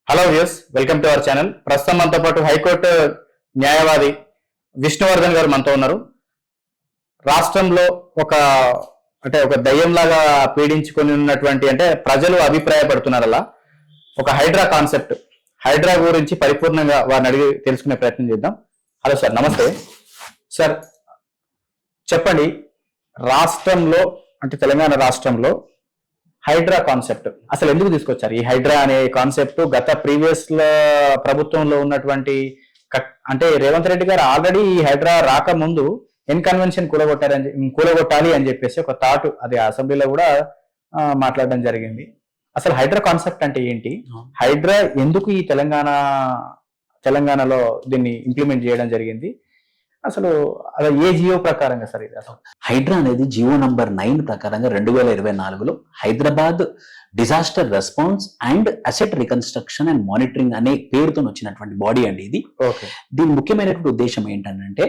Hello views, welcome to our channel. ప్రస్తుతం మనతో పాటు హైకోర్టు న్యాయవాది విష్ణువర్ధన్ గారు మనతో ఉన్నారు. రాష్ట్రంలో ఒక దయ్యంలాగా పీడించుకొని ఉన్నటువంటి ప్రజలు అభిప్రాయపడుతున్నారు అలా ఒక హైడ్రా కాన్సెప్ట్, హైడ్రా గురించి పరిపూర్ణంగా వారిని అడిగి తెలుసుకునే ప్రయత్నం చేద్దాం. హలో సార్, నమస్తే సార్. చెప్పండి, రాష్ట్రంలో తెలంగాణ రాష్ట్రంలో హైడ్రా కాన్సెప్ట్ అసలు ఎందుకు తీసుకొచ్చారు? ఈ హైడ్రా అనే కాన్సెప్ట్ గత ప్రీవియస్ ప్రభుత్వంలో ఉన్నటువంటి రేవంత్ రెడ్డి గారు ఆల్రెడీ ఈ హైడ్రా రాకముందు కన్వెన్షన్ కూలగొట్టాలి అని చెప్పేసి ఒక థాట్ అది అసెంబ్లీలో కూడా మాట్లాడడం జరిగింది. అసలు హైడ్రా కాన్సెప్ట్ అంటే ఏంటి? హైడ్రా ఎందుకు ఈ తెలంగాణలో దీన్ని ఇంప్లిమెంట్ చేయడం జరిగింది? అసలు అది ఏ జియో ప్రకారంగా సార్ ఇది? అసలు హైడ్రా అనేది జియో నంబర్ 9 ప్రకారంగా 2024లో Hyderabad disaster response and asset reconstruction and monitoring అనే పేరుతో వచ్చినటువంటి బాడీ అండి ఇది. దీని ముఖ్యమైనటువంటి ఉద్దేశం ఏంటంటే,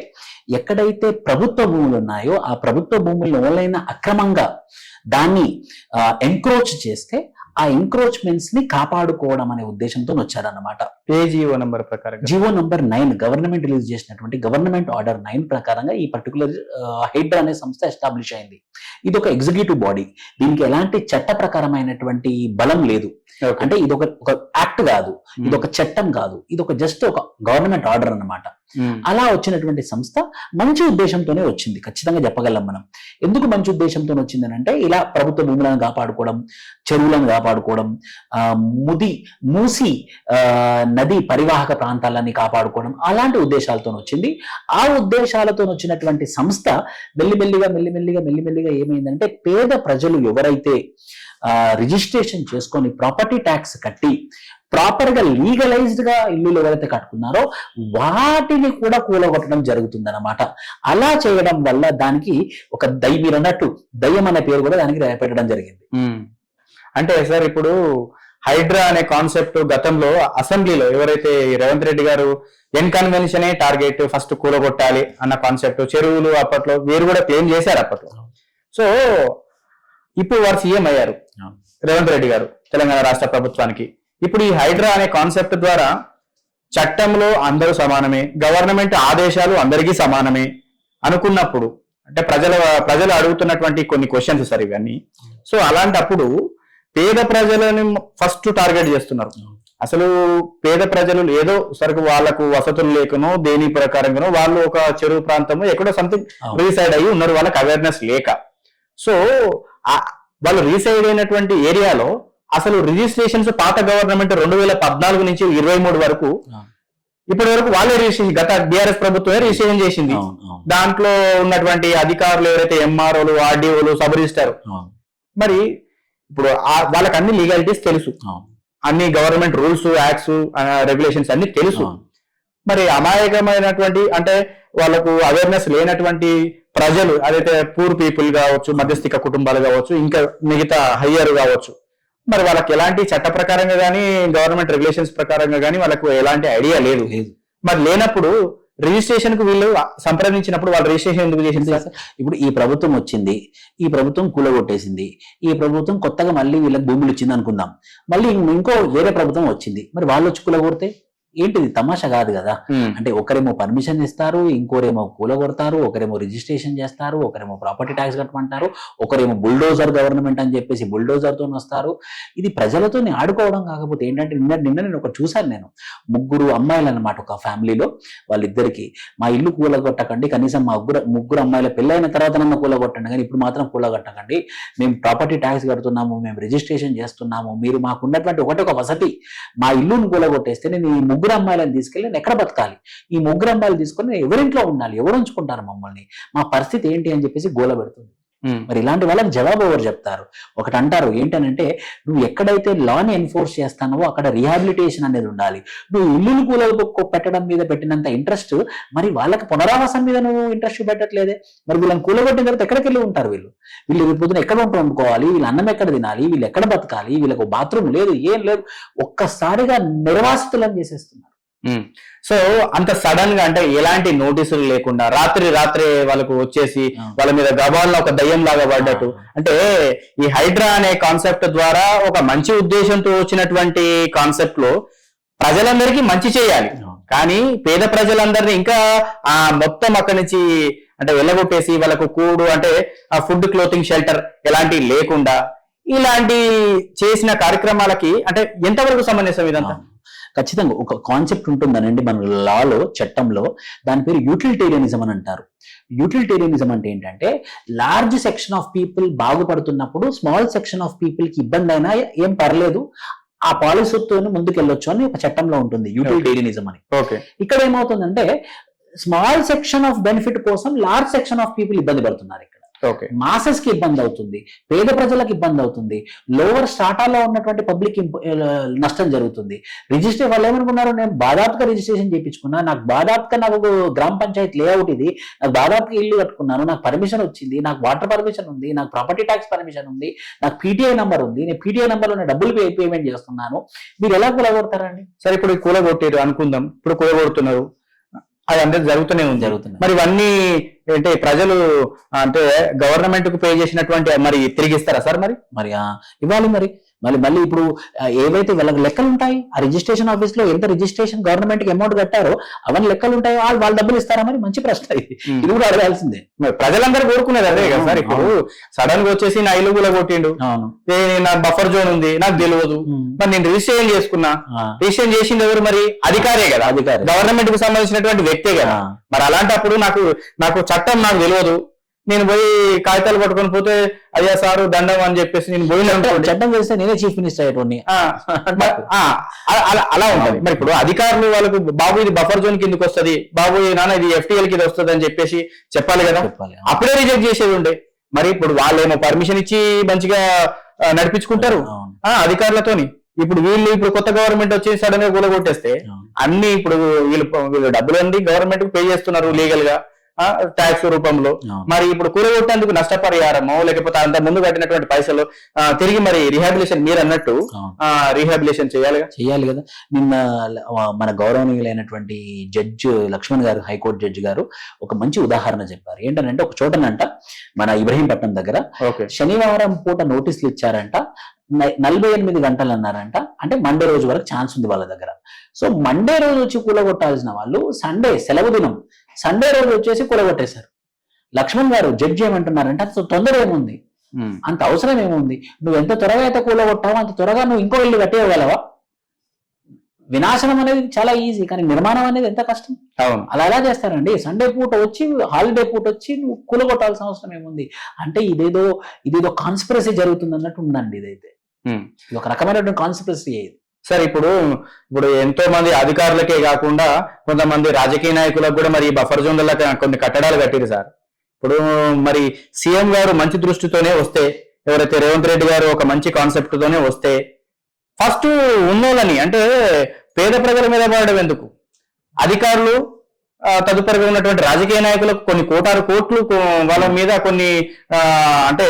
ఎక్కడైతే ప్రభుత్వ భూములు ఉన్నాయో ఆ ప్రభుత్వ భూములను ఎవరైనా అక్రమంగా దాన్ని ఎంక్రోచ్ చేస్తే ఆ ఎంక్రోచ్మెంట్స్ ని కాపాడుకోవడం అనే ఉద్దేశంతో వచ్చారన్నమాట. ఏ జియో నంబర్ ప్రకారం? జియో నంబర్ 9 గవర్నమెంట్ రిలీజ్ చేసినటువంటి గవర్నమెంట్ ఆర్డర్ 9 ప్రకారంగా ఈ పర్టికులర్ హైడ్రా అనే సంస్థ ఎస్టాబ్లిష్ అయింది. ఇది ఒక ఎగ్జిక్యూటివ్ బాడీ. దీనికి ఎలాంటి చట్ట ప్రకారమైనటువంటి బలం లేదు. అంటే ఇది ఒక యాక్ట్ కాదు, ఇది ఒక చట్టం కాదు, ఇది ఒక జస్ట్ ఒక గవర్నమెంట్ ఆర్డర్ అన్నమాట. అలా వచ్చినటువంటి సంస్థ మంచి ఉద్దేశంతోనే వచ్చింది, ఖచ్చితంగా చెప్పగలం మనం. ఎందుకు మంచి ఉద్దేశంతో వచ్చిందని అంటే, ఇలా ప్రభుత్వ భూములను కాపాడుకోవడం, చెరువులను కాపాడుకోవడం, మూసి నది పరివాహక ప్రాంతాలన్నీ కాపాడుకోవడం, అలాంటి ఉద్దేశాలతో వచ్చింది. ఆ ఉద్దేశాలతో వచ్చినటువంటి సంస్థ మెల్లిమెల్లిగా ఏమైందంటే, పేద ప్రజలు ఎవరైతే రిజిస్ట్రేషన్ చేసుకొని ప్రాపర్టీ ట్యాక్స్ కట్టి ప్రాపర్ గా లీగలైజ్డ్ గా ఇల్లులు ఎవరైతే కట్టుకున్నారో వాటిని కూడా కూలగొట్టడం జరుగుతుందన్నమాట. అలా చేయడం వల్ల దానికి ఒక మీరు అన్నట్టు దయ్యం అనే పేరు కూడా దానికి పెట్టడం జరిగింది. అంటే సార్, ఇప్పుడు హైడ్రా అనే కాన్సెప్ట్ గతంలో అసెంబ్లీలో ఎవరైతే రేవంత్ రెడ్డి గారు కన్వెన్షనే టార్గెట్ ఫస్ట్ కూలగొట్టాలి అన్న కాన్సెప్ట్, చెరువులు అప్పట్లో వీరు కూడా క్లెయిమ్ చేశారు అప్పట్లో. సో ఇప్పుడు వారు సీఎం అయ్యారు రేవంత్ రెడ్డి గారు తెలంగాణ రాష్ట్ర ప్రభుత్వానికి. ఇప్పుడు ఈ హైడ్రా అనే కాన్సెప్ట్ ద్వారా చట్టంలో అందరూ సమానమే, గవర్నమెంట్ ఆదేశాలు అందరికీ సమానమే అనుకున్నప్పుడు ప్రజలు అడుగుతున్నటువంటి కొన్ని క్వశ్చన్స్ సార్ ఇవన్నీ. సో అలాంటప్పుడు పేద ప్రజలని ఫస్ట్ టార్గెట్ చేస్తున్నారు. అసలు పేద ప్రజలు ఏదో సరికి వాళ్ళకు వసతులు లేకనో దేని ప్రకారంగానో వాళ్ళు ఒక చెరువు ప్రాంతము ఎక్కడో సంథింగ్ రీసైడ్ అయ్యి ఉన్నారు, వాళ్ళకి అవేర్నెస్ లేక. సో వాళ్ళు రీసైడ్ అయినటువంటి ఏరియాలో అసలు రిజిస్ట్రేషన్స్ పాత గవర్నమెంట్ 2014 నుంచి 23 వరకు ఇప్పటి వరకు వాళ్ళే రిజిస్ట్రేషన్, గత బీఆర్ఎస్ ప్రభుత్వమే రిజిస్ట్రేషన్ చేసింది. దాంట్లో ఉన్నటువంటి అధికారులు ఎవరైతే ఎంఆర్ఓలు, ఆర్డీఓలు, సబ్ రిజిస్టర్, మరి ఇప్పుడు వాళ్ళకి అన్ని లీగాలిటీస్ తెలుసు, అన్ని గవర్నమెంట్ రూల్స్, యాక్ట్స్, రెగ్యులేషన్స్ అన్ని తెలుసు. మరి అమాయకమైనటువంటి వాళ్ళకు అవేర్నెస్ లేనటువంటి ప్రజలు, అదైతే పూర్ పీపుల్ కావచ్చు, మధ్యస్థిక కుటుంబాలు కావచ్చు, ఇంకా మిగతా హయ్యర్ కావచ్చు, మరి వాళ్ళకి ఎలాంటి చట్ట ప్రకారంగా కానీ గవర్నమెంట్ రెగ్యులేషన్స్ ప్రకారంగా కానీ వాళ్ళకు ఎలాంటి ఐడియా లేదు. మరి లేనప్పుడు రిజిస్ట్రేషన్ కు వీళ్ళు సంప్రదించినప్పుడు వాళ్ళు రిజిస్ట్రేషన్ ఎందుకు చేసింది? ఇప్పుడు ఈ ప్రభుత్వం వచ్చింది, ఈ ప్రభుత్వం కూలగొట్టేసింది, ఈ ప్రభుత్వం కొత్తగా మళ్ళీ వీళ్ళకి భూములు ఇచ్చింది అనుకుందాం, మళ్ళీ ఇంకో వేరే ప్రభుత్వం వచ్చింది, మరి వాళ్ళు వచ్చి కూలగొడితే ఏంటిది? తమాషా కాదు కదా. అంటే ఒకరేమో పర్మిషన్ ఇస్తారు, ఇంకోరేమో కూలగొడతారు, ఒకరేమో రిజిస్ట్రేషన్ చేస్తారు, ఒకరేమో ప్రాపర్టీ ట్యాక్స్ కట్టమంటారు, ఒకరేమో బుల్డోజర్ గవర్నమెంట్ అని చెప్పేసి బుల్డోజర్ తో వస్తారు. ఇది ప్రజలతో ఆడుకోవడం కాకపోతే ఏంటంటే, నిన్న నేను ఒకటి చూశాను. నేను 3 అమ్మాయిలు అన్నమాట ఒక ఫ్యామిలీలో. వాళ్ళిద్దరికి మా ఇల్లు కూలగొట్టకండి, కనీసం మా ముగ్గురు అమ్మాయిల పెళ్ళైన తర్వాత నన్ను కూలగొట్టండి, కానీ ఇప్పుడు మాత్రం కూలగొట్టకండి, మేము ప్రాపర్టీ ట్యాక్స్ కడుతున్నాము, మేము రిజిస్ట్రేషన్ చేస్తున్నాము, మీరు మాకు ఉన్నటువంటి ఒక వసతి, మా ఇల్లును కూలగొట్టేస్తే నేను ఈ 3 అమ్మాయిలను తీసుకెళ్ళి నేను ఎక్కడ బతకాలి? ఈ 3 అమ్మాయిలు తీసుకొని నేను ఎవరింట్లో ఉండాలి? ఎవరు ఉంచుకుంటారు మమ్మల్ని? మా పరిస్థితి ఏంటి అని చెప్పేసి గోల పెడుతుంది. మరి ఇలాంటి వాళ్ళకి జవాబు ఎవరు చెప్తారు? ఒకటి అంటారు ఏంటనంటే, నువ్వు ఎక్కడైతే లాని ఎన్ఫోర్స్ చేస్తానో అక్కడ రిహాబిలిటేషన్ అనేది ఉండాలి. నువ్వు ఇల్లులు కూలలు పెట్టడం మీద పెట్టినంత ఇంట్రెస్ట్ మరి వాళ్ళకి పునరావాసం మీద నువ్వు ఇంట్రెస్ట్ పెట్టట్లేదే. మరి వీళ్ళని కూలగొట్టిన తర్వాత ఎక్కడికి వెళ్ళి ఉంటారు? వీళ్ళు పొద్దున ఎక్కడ వండుకోవాలి? వీళ్ళు అన్నం ఎక్కడ తినాలి? వీళ్ళు ఎక్కడ బతకాలి? వీళ్ళకు బాత్రూమ్ లేదు, ఏం లేదు. ఒక్కసారిగా నిర్వాసితులను చేసేస్తున్నారు. సో అంత సడన్ గా ఎలాంటి నోటీసులు లేకుండా రాత్రి వాళ్ళకు వచ్చేసి వాళ్ళ మీద గబాల్లో ఒక దయ్యం లాగా పడ్డట్టు, ఈ హైడ్రా అనే కాన్సెప్ట్ ద్వారా ఒక మంచి ఉద్దేశంతో వచ్చినటువంటి కాన్సెప్ట్ లో ప్రజలందరికీ మంచి చేయాలి, కానీ పేద ప్రజలందరినీ ఇంకా మొత్తం అక్కడి నుంచి అంటే వెళ్ళగొట్టేసి వాళ్ళకు కూడు అంటే ఫుడ్, క్లోతింగ్, షెల్టర్ ఎలాంటి లేకుండా ఇలాంటి చేసిన కార్యక్రమాలకి అంటే ఎంతవరకు సమంజసం ఇదంతా? ఖచ్చితంగా ఒక కాన్సెప్ట్ ఉంటుందనండి మన లాలో, చట్టంలో. దాని పేరు యూటిలిటేరియనిజం అని అంటారు. యూటిలిటేరియనిజం అంటే ఏంటంటే లార్జ్ సెక్షన్ ఆఫ్ పీపుల్ బాగుపడుతున్నప్పుడు స్మాల్ సెక్షన్ ఆఫ్ పీపుల్ కి ఇబ్బంది అయినా ఏం పర్లేదు, ఆ పాలసీతో ముందుకెళ్ళొచ్చు అని ఒక చట్టంలో ఉంటుంది యూటిలిటేరియనిజం అని. ఇక్కడ ఏమవుతుందంటే స్మాల్ సెక్షన్ ఆఫ్ బెనిఫిట్ కోసం లార్జ్ సెక్షన్ ఆఫ్ పీపుల్ ఇబ్బంది పడుతున్నారు. ఇక్కడ మాసెస్ కి ఇబ్బంది అవుతుంది, పేద ప్రజలకు ఇబ్బంది అవుతుంది, లోవర్ స్టాటాలో ఉన్నటువంటి పబ్లిక్ నష్టం జరుగుతుంది. రిజిస్టర్ వాళ్ళు ఏమనుకున్నారు, నేను బాధాప్గా రిజిస్ట్రేషన్ చేయించుకున్నా, నాకు బాధాప్గా నాకు గ్రామ పంచాయతీ లేఅవుట్ ఇది, నాకు బాధాప్గా ఇల్లు కట్టుకున్నాను, నాకు పర్మిషన్ వచ్చింది, నాకు వాటర్ పర్మిషన్ ఉంది, నాకు ప్రాపర్టీ ట్యాక్స్ పర్మిషన్ ఉంది, నాకు పీటీఐ నంబర్ ఉంది, నేను పీటీఐ నంబర్ లో డబ్బులు పేమెంట్ చేస్తున్నాను, మీరు ఎలా కూలగొడతారండి? సరే ఇప్పుడు కూలగొట్టారు అనుకుందాం, ఇప్పుడు కూలగొడుతున్నారు, అది అందరూ జరుగుతూనే ఉంది. మరి ఇవన్నీ అంటే ప్రజలు అంటే గవర్నమెంట్ కు పే చేసినటువంటి మరి తిరిగిస్తారా సార్? మరి ఇవ్వాలి. మళ్ళీ ఇప్పుడు ఏవైతే వాళ్ళకి లెక్కలు ఉంటాయి, ఆ రిజిస్ట్రేషన్ ఆఫీస్ లో ఎంత రిజిస్ట్రేషన్ గవర్నమెంట్ కి అమౌంట్ కట్టారో అవన్నీ లెక్కలు ఉంటాయి, వాళ్ళు డబ్బులు ఇస్తారా? మరి మంచి ప్రశ్న ఇది కూడా అడగాల్సిందే. మరి ప్రజలందరూ కోరుకునేది అదే కదా సార్. ఇప్పుడు సడన్ గా వచ్చేసి నా ఇల్లు కూడా కొట్టిండు, నా బఫర్ జోన్ ఉంది, నాకు తెలియదు, మరి నేను రిజిస్ట్రేషన్ చేసుకున్నా, రిజిస్ట్రేషన్ చేసింది ఎవరు? మరి అధికారే కదా, గవర్నమెంట్ కు సంబంధించినటువంటి వ్యక్తే కదా. మరి అలాంటప్పుడు నాకు చట్టం నాకు తెలియదు, నేను పోయి కాగితాలు పట్టుకొని పోతే అయ్యా సారు దండం అని చెప్పేసి నేను పోయిన చట్టం చేస్తే నేనే చీఫ్ మినిస్టర్ అయ్యేటోని అలా ఉంటుంది. మరి ఇప్పుడు అధికారులు వాళ్ళకు బాబు ఇది బఫర్ జోన్ కిందకి వస్తుంది, బాబు నాన్న ఇది ఎఫ్టీఎల్ కింద వస్తుంది అని చెప్పేసి చెప్పాలి కదా, అప్పుడే రిజెక్ట్ చేసేది ఉండే. మరి ఇప్పుడు వాళ్ళేమో పర్మిషన్ ఇచ్చి మంచిగా నడిపించుకుంటారు అధికారులతోని. ఇప్పుడు ఇప్పుడు కొత్త గవర్నమెంట్ వచ్చి సడన్ గా కూలగొట్టేస్తే అన్ని ఇప్పుడు వీళ్ళు డబ్బులు అండి గవర్నమెంట్ కు పే చేస్తున్నారు లీగల్ గా ట్యాక్స్ రూపంలో. మరి ఇప్పుడు కూలగొట్టేందుకు నష్టపరిహారమో లేకపోతే అంత ముందు కట్టినటువంటి పైసలు తిరిగి మరి రీహాబిలేషన్ మీరు అన్నట్టు రీహాబిలేషన్ చేయాలి కదా. నిన్న మన గౌరవనీయులైనటువంటి జడ్జి లక్ష్మణ్ గారు, హైకోర్టు జడ్జి గారు ఒక మంచి ఉదాహరణ చెప్పారు. ఏంటంటే ఒక చోటనంట మన ఇబ్రహీంపట్నం దగ్గర శనివారం పూట నోటీసులు ఇచ్చారంట, 48 గంటలు అన్నారంట. అంటే మండే రోజు వరకు ఛాన్స్ ఉంది వాళ్ళ దగ్గర. సో మండే రోజు వచ్చి కూలగొట్టాల్సిన వాళ్ళు సండే సెలవు దినం, సండే రోజు వచ్చేసి కూలగొట్టేశారు. లక్ష్మణ్ గారు జడ్జి ఏమంటున్నారంటే అంత తొందర ఏముంది, అంత అవసరం ఏముంది, నువ్వు ఎంత త్వరగా అయితే కూలగొట్టావో అంత త్వరగా నువ్వు ఇంకో ఇల్లు కట్టేయగలవా? వినాశనం అనేది చాలా ఈజీ, కానీ నిర్మాణం అనేది ఎంత కష్టం. అలా ఎలా చేస్తారండి? సండే పూట వచ్చి హాలిడే పూట వచ్చి నువ్వు కూలగొట్టాల్సిన అవసరం ఏముంది? అంటే ఇదేదో కాన్స్పిరసీ జరుగుతుంది అన్నట్టు ఉందండి. ఇదైతే ఇది ఒక రకమైనటువంటి కాన్స్పిరసీ. సార్ ఇప్పుడు ఎంతో మంది అధికారులకే కాకుండా కొంతమంది రాజకీయ నాయకులకు కూడా మరి బఫర్ జోన్లలో కొన్ని కట్టడాలు కట్టిరు సార్. ఇప్పుడు మరి సీఎం గారు మంచి దృష్టితోనే వస్తే, ఎవరైతే రేవంత్ రెడ్డి గారు ఒక మంచి కాన్సెప్ట్ తోనే వస్తే ఫస్ట్ ఉన్నోళ్ళని అంటే పేద ప్రజల మీద పడడం ఎందుకు? అధికారులు తదుపరిగా ఉన్నటువంటి రాజకీయ నాయకులకు కొన్ని కోట్లు వాళ్ళ మీద కొన్ని అంటే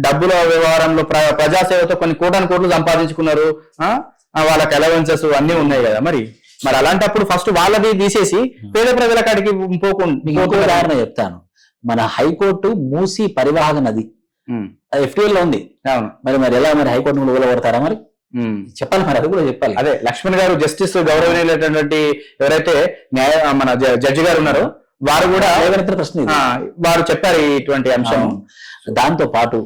డబ్బుల వ్యవహారంలో ప్రజాసేవతో కొన్ని కోట్లు సంపాదించుకున్నారు, వాళ్ళకి అలవెన్సెస్ అన్ని ఉన్నాయి కదా. మరి అలాంటప్పుడు ఫస్ట్ వాళ్ళది తీసేసి పేద ప్రజల కాడికి పోకుండా ఉదాహరణ చెప్తాను. మన హైకోర్టు మూసి పరివాహక నది ఎఫ్టీఎల్ లో ఉంది. మరి ఎలా మరి హైకోర్టు ఊలగొడతారా? మరి చెప్పాలి, మరి అది కూడా చెప్పాలి. అదే లక్ష్మణ్ గారు జస్టిస్ గౌరవనీయులైనటువంటి ఎవరైతే మన జడ్జి గారు ఉన్నారో వారు కూడా ప్రశ్న వారు చెప్పారు ఇటువంటి అంశం. దాంతో పాటు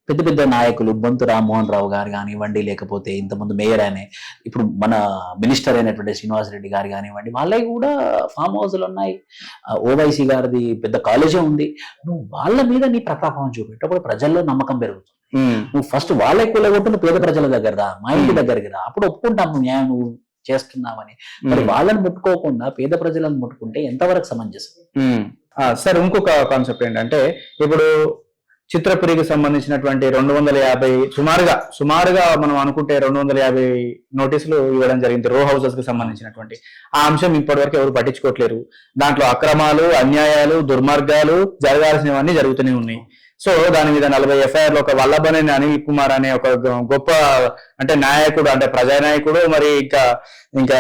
పెద్ద నాయకులు బొంతు రామ్మోహన్ రావు గారు కానివ్వండి, లేకపోతే ఇంతకుముందు మేయర్ అనే ఇప్పుడు మన మినిస్టర్ అయినటువంటి శ్రీనివాస్ రెడ్డి గారు కానివ్వండి, వాళ్ళకి కూడా ఫామ్ హౌస్లు ఉన్నాయి. ఓవైసీ గారిది పెద్ద కాలేజే ఉంది. నువ్వు వాళ్ళ మీద నీ ప్రతాపం చూపెట్టప్పుడు ప్రజల్లో నమ్మకం పెరుగుతుంది. నువ్వు ఫస్ట్ వాళ్ళకి కూలగొట్టు, నువ్వు పేద ప్రజల దగ్గర రా, మా ఇంటి దగ్గరికి రా, అప్పుడు ఒప్పుకుంటాము న్యాయం నువ్వు చేస్తున్నామని. మరి వాళ్ళని ముట్టుకోకుండా పేద ప్రజలను ముట్టుకుంటే ఎంతవరకు సమంజసం? సార్ ఇంకొక కాన్సెప్ట్ ఏంటంటే ఇప్పుడు చిత్రపురికి సంబంధించినటువంటి 250 సుమారుగా మనం అనుకుంటే 250 నోటీసులు ఇవ్వడం జరిగింది రో హౌసెస్ కు సంబంధించినటువంటి. ఆ అంశం ఇప్పటివరకు ఎవరు పట్టించుకోవట్లేరు. దాంట్లో అక్రమాలు, అన్యాయాలు, దుర్మార్గాలు జరగాల్సినవన్నీ జరుగుతూనే ఉన్నాయి. సో దాని మీద 40 ఎఫ్ఐఆర్లు ఒక వల్లభనేని అనిల్ కుమార్ అనే ఒక గొప్ప అంటే నాయకుడు, అంటే ప్రజానాయకుడు, మరి ఇంకా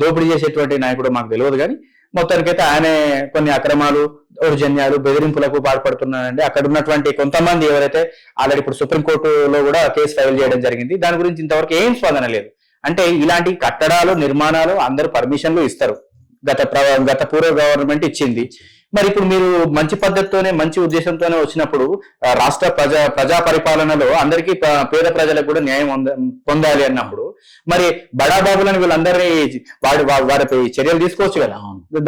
దోపిడీ చేసేటువంటి నాయకుడు మాకు తెలియదు, కానీ మొత్తానికైతే ఆయన కొన్ని అక్రమాలు, దౌర్జన్యాలు, బెదిరింపులకు పాల్పడుతున్నారండి. అక్కడ ఉన్నటువంటి కొంతమంది ఎవరైతే ఆల్రెడీ ఇప్పుడు సుప్రీంకోర్టులో కూడా కేసు ఫైల్ చేయడం జరిగింది. దాని గురించి ఇంతవరకు ఏం స్పందన లేదు. అంటే ఇలాంటి కట్టడాలు నిర్మాణాలు అందరూ పర్మిషన్లు ఇస్తారు, గత పూర్వ గవర్నమెంట్ ఇచ్చింది. మరి ఇప్పుడు మీరు మంచి పద్ధతితోనే మంచి ఉద్దేశంతోనే వచ్చినప్పుడు రాష్ట్ర ప్రజా పరిపాలనలో అందరికీ పేద ప్రజలకు కూడా న్యాయం పొందాలి అన్నప్పుడు మరి బడాబాబులను వీళ్ళందరినీ వారిపై చర్యలు తీసుకోవచ్చు కదా,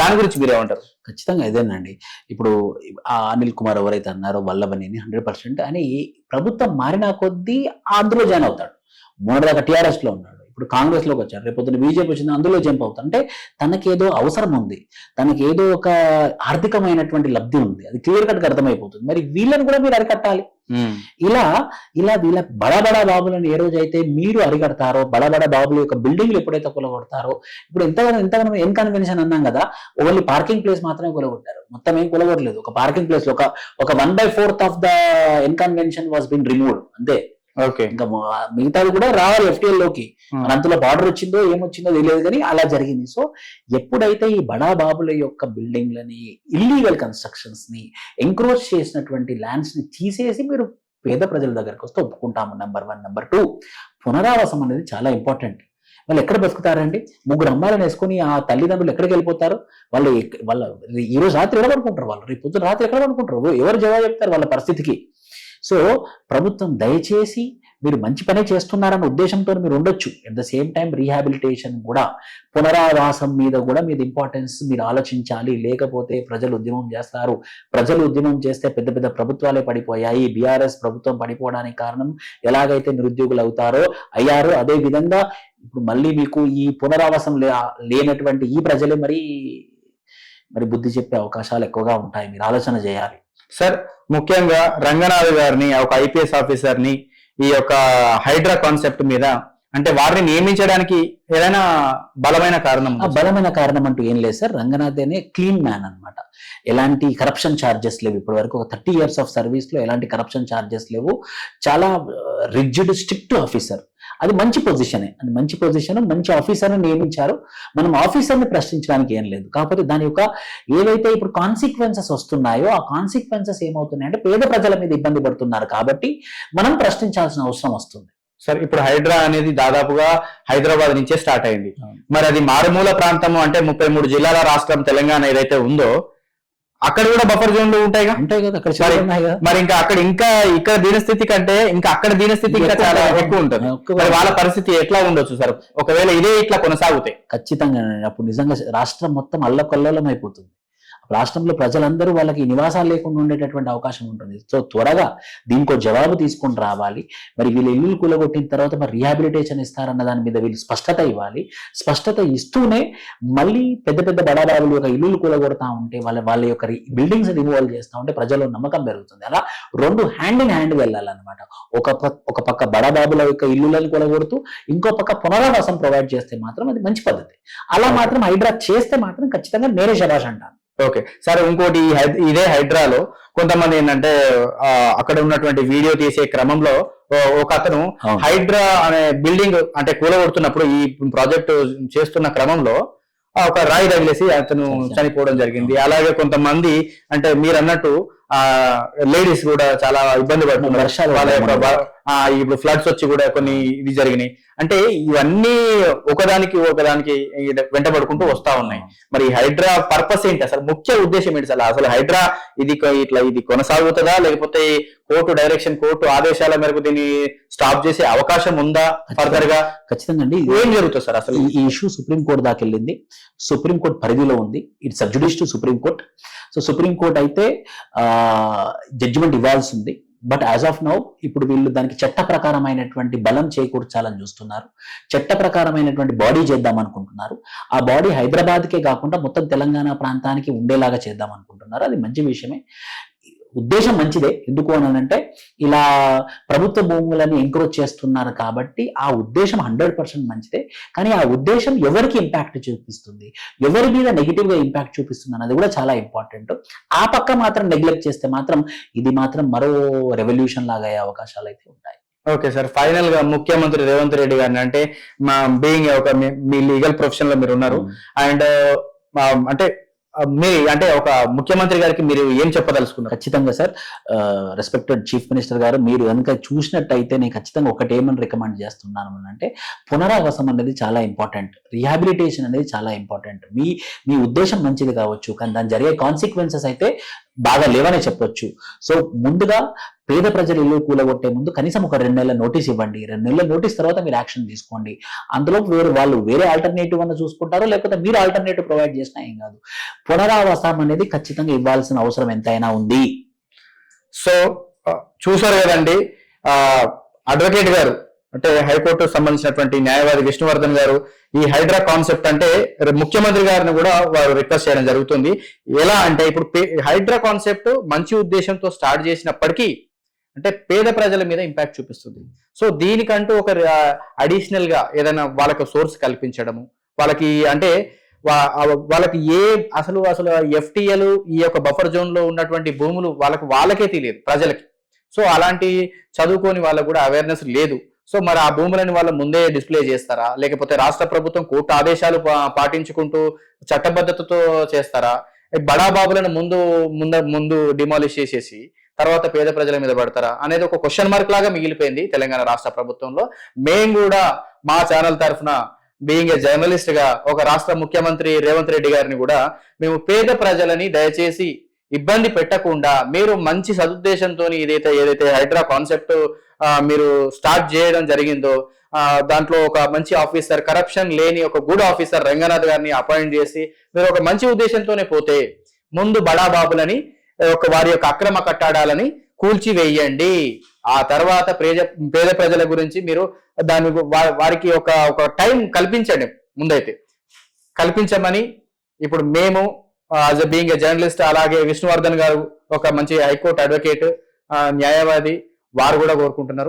దాని గురించి మీరేమంటారు? ఖచ్చితంగా ఇదేనండి. ఇప్పుడు ఆ అనిల్ కుమార్ ఎవరైతే అన్నారో వల్లభనేని 100% అని ప్రభుత్వం మారినా కొద్దీ అందులో జాయిన్ అవుతాడు. మొన్నటిదాకా టీఆర్ఎస్ లో ఉన్నాడు, ఇప్పుడు కాంగ్రెస్ లోకి వచ్చాడు, రేపు పొద్దున బీజేపీ వచ్చింది, అందులో జంప్ అవుతాడు. అంటే తనకేదో అవసరం ఉంది, తనకి ఏదో ఒక ఆర్థికమైనటువంటి లబ్ధి ఉంది, అది క్లియర్ కట్ గా అర్థమైపోతుంది. మరి వీళ్ళని కూడా మీరు అరికట్టాలి. ఇలా ఇలా వీళ్ళ బడా బాబులను ఏ రోజైతే మీరు అరికడతారో, బడా బాబుల యొక్క బిల్డింగ్లు ఎప్పుడైతే కొలగొడతారో, ఇప్పుడు ఎంతగానో ఎన్కన్వెన్షన్ అన్నాం కదా, ఓన్లీ పార్కింగ్ ప్లేస్ మాత్రమే కొలగొట్టారు, మొత్తం ఏం కొలగొట్టలేదు. ఒక పార్కింగ్ ప్లేస్ లో ఒక 1/4 of the convention was been removed అంతే. ఓకే, ఇంకా మిగతాది కూడా రావాలి FTL లోకి. అంతలో బార్డర్ వచ్చిందో ఏమొచ్చిందో తెలియదు, కానీ అలా జరిగింది. సో ఎప్పుడైతే ఈ బడా బాబుల యొక్క బిల్డింగ్లని, ఇల్లీగల్ కన్స్ట్రక్షన్స్ ని, ఎంక్రోచ్ చేసినటువంటి ల్యాండ్స్ ని తీసేసి మీరు పేద ప్రజల దగ్గరకు వస్తే ఒప్పుకుంటాము. నెంబర్ 1. నెంబర్ 2, పునరావాసం అనేది చాలా ఇంపార్టెంట్. వాళ్ళు ఎక్కడ బతుకుతారండి? 3 అమ్మాయిలను వేసుకుని ఆ తల్లిదండ్రులు ఎక్కడికి వెళ్ళిపోతారు? వాళ్ళ ఈ రోజు రాత్రి ఎక్కడ పడుకుంటారు? వాళ్ళు రేపు పొద్దున రాత్రి ఎక్కడ పడుకుంటారు? ఎవరు జవాబు చెప్తారు వాళ్ళ పరిస్థితికి? సో ప్రభుత్వం దయచేసి మీరు మంచి పనే చేస్తున్నారన్న ఉద్దేశంతో మీరు ఉండొచ్చు. At the same time rehabilitation కూడా, పునరావాసం మీద కూడా మీద ఇంపార్టెన్స్ మీరు ఆలోచించాలి. లేకపోతే ప్రజలు ఉద్యమం చేస్తారు. ప్రజలు ఉద్యమం చేస్తే పెద్ద పెద్ద ప్రభుత్వాలే పడిపోయాయి. బీఆర్ఎస్ ప్రభుత్వం పడిపోవడానికి కారణం ఎలాగైతే నిరుద్యోగులు అయ్యారో అదే విధంగా ఇప్పుడు మళ్ళీ మీకు ఈ పునరావాసం లేనటువంటి ఈ ప్రజలే మరి బుద్ధి చెప్పే అవకాశాలు ఎక్కువగా ఉంటాయి. మీరు ఆలోచన చేయాలి. సార్, ముఖ్యంగా రంగనాథ్ గారిని, ఒక IPS ఆఫీసర్ ని ఈ యొక్క హైడ్రా కాన్సెప్ట్ మీద, అంటే వారిని నియమించడానికి ఏదైనా బలమైన కారణం? బలమైన కారణం అంటూ ఏం లేదు సార్. రంగనాథ్ అనే క్లీన్ మ్యాన్ అన్నమాట. ఎలాంటి కరప్షన్ ఛార్జెస్ లేవు. ఇప్పటి వరకు ఒక 30 years ఆఫ్ సర్వీస్ లో ఎలాంటి కరప్షన్ ఛార్జెస్ లేవు. చాలా రిజిడ్, స్ట్రిక్ట్ ఆఫీసర్. అది మంచి పొజిషనే, అది మంచి పొజిషన్, మంచి ఆఫీసర్ని నియమించారు. మనం ఆఫీసర్ని ప్రశ్నించడానికి ఏం లేదు. కాకపోతే దాని యొక్క ఏవైతే ఇప్పుడు కాన్సిక్వెన్సెస్ వస్తున్నాయో ఆ కాన్సిక్వెన్సెస్ ఏమవుతున్నాయంటే పేద ప్రజల మీద ఇబ్బంది పడుతున్నారు కాబట్టి మనం ప్రశ్నించాల్సిన అవసరం వస్తుంది. సార్, ఇప్పుడు హైడ్రా అనేది దాదాపుగా హైదరాబాద్ నుంచే స్టార్ట్ అయింది. మరి అది మారుమూల ప్రాంతము, అంటే 33 జిల్లాల రాష్ట్రం తెలంగాణ ఏదైతే ఉందో అక్కడ కూడా బఫర్ జోన్లు ఉంటాయి కదా అక్కడ. మరి ఇంకా ఇక్కడ దీనస్థితి కంటే ఇంకా అక్కడ దీనస్థితి ఇంకా చాలా ఎక్కువ ఉంటుంది. మరి వాళ్ళ పరిస్థితి ఎట్లా ఉండొచ్చు సార్ ఒకవేళ ఇదే ఇట్లా కొనసాగుతాయి? ఖచ్చితంగా అప్పుడు నిజంగా రాష్ట్రం మొత్తం అల్లకల్లోలం అయిపోతుంది. రాష్ట్రంలో ప్రజలందరూ వాళ్ళకి నివాసాలు లేకుండా ఉండేటటువంటి అవకాశం ఉంటుంది. సో త్వరగా దీనికో జవాబు తీసుకొని రావాలి. మరి వీళ్ళు ఇల్లు కూలగొట్టిన తర్వాత మరి రీహాబిలిటేషన్ ఇస్తారన్న దాని మీద వీళ్ళు స్పష్టత ఇవ్వాలి. స్పష్టత ఇస్తూనే మళ్ళీ పెద్ద పెద్ద బడాబాబుల యొక్క ఇల్లు కూలగొడతా ఉంటే, వాళ్ళ యొక్క బిల్డింగ్స్ రిమూవల్ చేస్తూ ఉంటే ప్రజల్లో నమ్మకం పెరుగుతుంది. అలా 2 హ్యాండ్ ఇన్ హ్యాండ్ వెళ్ళాలన్నమాట. ఒక పక్క బడాబాబుల యొక్క ఇల్లులను కూలగొడుతూ ఇంకో పక్క పునరావాసం ప్రొవైడ్ చేస్తే మాత్రం అది మంచి పద్ధతి. అలా మాత్రం హైడ్రా చేస్తే మాత్రం ఖచ్చితంగా నేనే శభాష్ అంటాను. ఓకే సార్, ఇంకోటి ఇదే హైడ్రాలో కొంతమంది ఏంటంటే అక్కడ ఉన్నటువంటి వీడియో తీసే క్రమంలో ఒక అతను హైడ్రా అనే బిల్డింగ్ అంటే కూలగొడుతున్నప్పుడు ఈ ప్రాజెక్ట్ చేస్తున్న క్రమంలో ఒక రాయి తగిలేసి అతను చనిపోవడం జరిగింది. అలాగే కొంతమంది అంటే మీరు అన్నట్టు లేడీస్ కూడా చాలా ఇబ్బంది పడుతున్నారు. వాళ్ళ యొక్క ఇప్పుడు ఫ్లడ్స్ వచ్చి కూడా కొన్ని ఇది జరిగినాయి. అంటే ఇవన్నీ ఒకదానికి వెంటబడుకుంటూ వస్తా ఉన్నాయి. మరి హైడ్రా పర్పస్ ఏంటి అసలు? ముఖ్య ఉద్దేశం ఏంటి అసలు హైడ్రా ఇది కొనసాగుతుందా, లేకపోతే కోర్టు ఆదేశాల మేరకు దీన్ని స్టాప్ చేసే అవకాశం ఉందా ఫర్దర్ గా? ఖచ్చితంగా అండి. ఏం జరుగుతుంది సార్ అసలు? ఈ ఇష్యూ సుప్రీంకోర్టు దాకా వెళ్ళింది. సుప్రీంకోర్టు పరిధిలో ఉంది. It's sub judice to supreme court. So supreme court అయితే జడ్జిమెంట్ ఇవ్వాల్సి ఉంది. బట్ యాజ్ ఆఫ్ నౌ ఇప్పుడు వీళ్ళు దానికి చట్ట ప్రకారమైనటువంటి బలం చేకూర్చాలని చూస్తున్నారు. చట్ట ప్రకారమైనటువంటి బాడీ చేద్దాం అనుకుంటున్నారు. ఆ బాడీ హైదరాబాద్కే కాకుండా మొత్తం తెలంగాణ ప్రాంతానికి ఉండేలాగా చేద్దాం అనుకుంటున్నారు. అది మంచి విషయమే, ఉద్దేశం మంచిదే. ఎందుకు అనంటే ఇలా ప్రభుత్వ భూములను ఎంక్రోచ్ చేస్తున్నారు కాబట్టి ఆ ఉద్దేశం 100% మంచిదే. కానీ ఆ ఉద్దేశం ఎవరికి ఇంపాక్ట్ చూపిస్తుంది, ఎవరి మీద నెగిటివ్ గా ఇంపాక్ట్ చూపిస్తుంది అన్నది కూడా చాలా ఇంపార్టెంట్. ఆ పక్క మాత్రం నెగ్లెక్ట్ చేస్తే మాత్రం ఇది మాత్రం మరో రెవల్యూషన్ లాగా అయ్యే అవకాశాలు అయితే ఉంటాయి. ఓకే సార్, ఫైనల్ గా ముఖ్యమంత్రి రేవంత్ రెడ్డి గారిని, అంటే బీయింగ్ మీ లీగల్ ప్రొఫెషన్ లో మీరు ఉన్నారు, అండ్ అంటే మీ అంటే ఒక ముఖ్యమంత్రి గారికి మీరు ఏం చెప్పదలుచుకున్నారు? ఖచ్చితంగా సార్, రెస్పెక్టెడ్ చీఫ్ మినిస్టర్ గారు, మీరు కనుక చూసినట్టయితే నేను ఖచ్చితంగా ఒకటి ఏమని రికమెండ్ చేస్తున్నాను అంటే, పునరావాసం అనేది చాలా ఇంపార్టెంట్, రిహాబిలిటేషన్ అనేది చాలా ఇంపార్టెంట్. మీ ఉద్దేశం మంచిది కావచ్చు, కానీ దాని జరిగే కాన్సిక్వెన్సెస్ అయితే బాగా లేవనే చెప్పొచ్చు. సో ముందుగా పేద ప్రజలు ఇల్లు కూలగొట్టే ముందు కనీసం ఒక 2 నెలల నోటీస్ ఇవ్వండి. 2 నెలల నోటీస్ తర్వాత మీరు యాక్షన్ తీసుకోండి. అందులో వాళ్ళు వేరే ఆల్టర్నేటివ్ అన్న చూసుకుంటారో, లేకపోతే మీరు ఆల్టర్నేటివ్ ప్రొవైడ్ చేసినా ఏం కాదు. పునరావాసం అనేది ఖచ్చితంగా ఇవ్వాల్సిన అవసరం ఎంతైనా ఉంది. సో చూసారు కదండి, అడ్వకేట్ గారు అంటే హైకోర్టుకు సంబంధించినటువంటి న్యాయవాది విష్ణువర్ధన్ గారు ఈ హైడ్రా కాన్సెప్ట్ అంటే ముఖ్యమంత్రి గారిని కూడా వారు రిక్వెస్ట్ చేయడం జరుగుతుంది. ఎలా అంటే ఇప్పుడు హైడ్రా కాన్సెప్ట్ మంచి ఉద్దేశంతో స్టార్ట్ చేసినప్పటికీ అంటే పేద ప్రజల మీద ఇంపాక్ట్ చూపిస్తుంది. సో దీనికంటూ ఒక అడిషనల్ గా ఏదైనా వాళ్ళకి సోర్స్ కల్పించడము, వాళ్ళకి అంటే వాళ్ళకి అసలు ఎఫ్టీఎల్ ఈ యొక్క బఫర్ జోన్ లో ఉన్నటువంటి భూములు వాళ్ళకే తెలియదు ప్రజలకి. సో అలాంటి చదువుకోని వాళ్ళకు కూడా అవేర్నెస్ లేదు. సో మరి ఆ భూములను వాళ్ళ ముందే డిస్ప్లే చేస్తారా, లేకపోతే రాష్ట్ర ప్రభుత్వం కోర్టు ఆదేశాలు పాటించుకుంటూ చట్టబద్ధతతో చేస్తారా? బడాబాబులను ముందు డిమాలిష్ చేసేసి తర్వాత పేద ప్రజల మీద పడతారా అనేది ఒక క్వశ్చన్ మార్క్ లాగా మిగిలిపోయింది తెలంగాణ రాష్ట్ర ప్రభుత్వంలో. మేము కూడా మా ఛానల్ తరఫున బీయింగ్ ఏ జర్నలిస్ట్ గా ఒక రాష్ట్ర ముఖ్యమంత్రి రేవంత్ రెడ్డి గారిని కూడా మేము పేద ప్రజలని దయచేసి ఇబ్బంది పెట్టకుండా మీరు మంచి సదుద్దేశంతో ఏదైతే హైడ్రా కాన్సెప్ట్ మీరు స్టార్ట్ చేయడం జరిగిందో దాంట్లో ఒక మంచి ఆఫీసర్, కరప్షన్ లేని ఒక గుడ్ ఆఫీసర్ రంగనాథ్ గారిని అపాయింట్ చేసి మీరు ఒక మంచి ఉద్దేశంతోనే పోతే ముందు బడాబాబులని వారి యొక్క అక్రమ కట్టాడాలని కూల్చివేయండి. ఆ తర్వాత పేద ప్రజల గురించి మీరు వారికి ఒక టైం కల్పించండి. ముందైతే కల్పించమని ఇప్పుడు మేము యాజ్ బీయింగ్ ఏ జర్నలిస్ట్, అలాగే విష్ణువర్ధన్ గారు ఒక మంచి హైకోర్టు అడ్వకేట్ న్యాయవాది, వారు కూడా కోరుకుంటున్నారు.